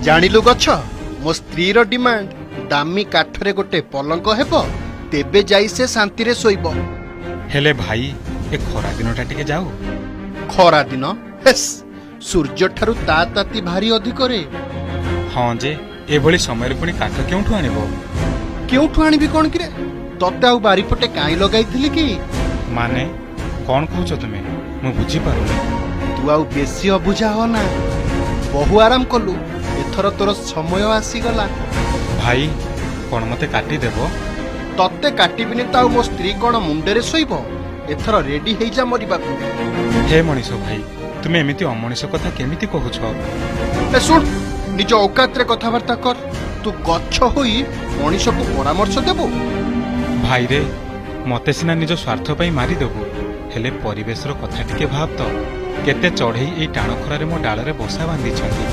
ଜାଣିଲୁ ଗଛ ମୋ ସ୍ତ୍ରୀର ଡିମାଣ୍ଡ ଦାମୀ କାଠରେ ଗୋଟେ ପଲଙ୍କ ହେବ ତେବେ ଯାଇ ସେ ଶାନ୍ତିରେ ଶୋଇବ। ହେଲେ ଭାଇ ଏ ଖରା ଦିନଟା ଟିକେ ଯାଉ। ଖରା ଦିନ ହେସ୍ ସୂର୍ଯ୍ୟଠାରୁ ତା ତାତି ଭାରି ଅଧିକରେ। ହଁ ଯେ ଏଭଳି ସମୟରେ ପୁଣି କାଠ କେଉଁଠୁ ଆଣିବ? କେଉଁଠୁ ଆଣିବି କଣ କିରେ? ତତେ ଆଉ ବାରିପଟେ କାଇଁ ଲଗାଇଥିଲି କି? ମାନେ କଣ କହୁଛ ତୁମେ? ମୁଁ ବୁଝିପାରୁନି। ତୁ ଆଉ ବେଶୀ ଅବୁଝା ହ ନା। ବହୁ ଆରାମ କଲୁ, ଏଥର ତୋର ସମୟ ଆସିଗଲା। ଭାଇ କଣ ମତେ କାଟିଦେବ? ତତେ କାଟିବିନି ତ ଆଉ ମୋ ସ୍ତ୍ରୀ କଣ ମୁଣ୍ଡରେ ଶୋଇବ? ଏଥର ରେଡି ହେଇଯା ମରିବାକୁ। ହେ ମଣିଷ ଭାଇ, ତୁମେ ଏମିତି ଅମଣିଷ କଥା କେମିତି କହୁଛ? ଏ ଶୁଣ, ନିଜ ଔକାତରେ କଥାବାର୍ତ୍ତା କର। ତୁ ଗଛ ହୋଇ ମଣିଷକୁ ପରାମର୍ଶ ଦେବୁ? ଭାଇରେ, ମତେ ସିନା ନିଜ ସ୍ୱାର୍ଥ ପାଇଁ ମାରିଦେବୁ, ହେଲେ ପରିବେଶର କଥା ଟିକେ ଭାବ ତ। କେତେ ଚଢ଼େଇ ଏଇ ଟାଣ ଖରାରେ ମୋ ଡାଳରେ ବସା ବାନ୍ଧିଛନ୍ତି।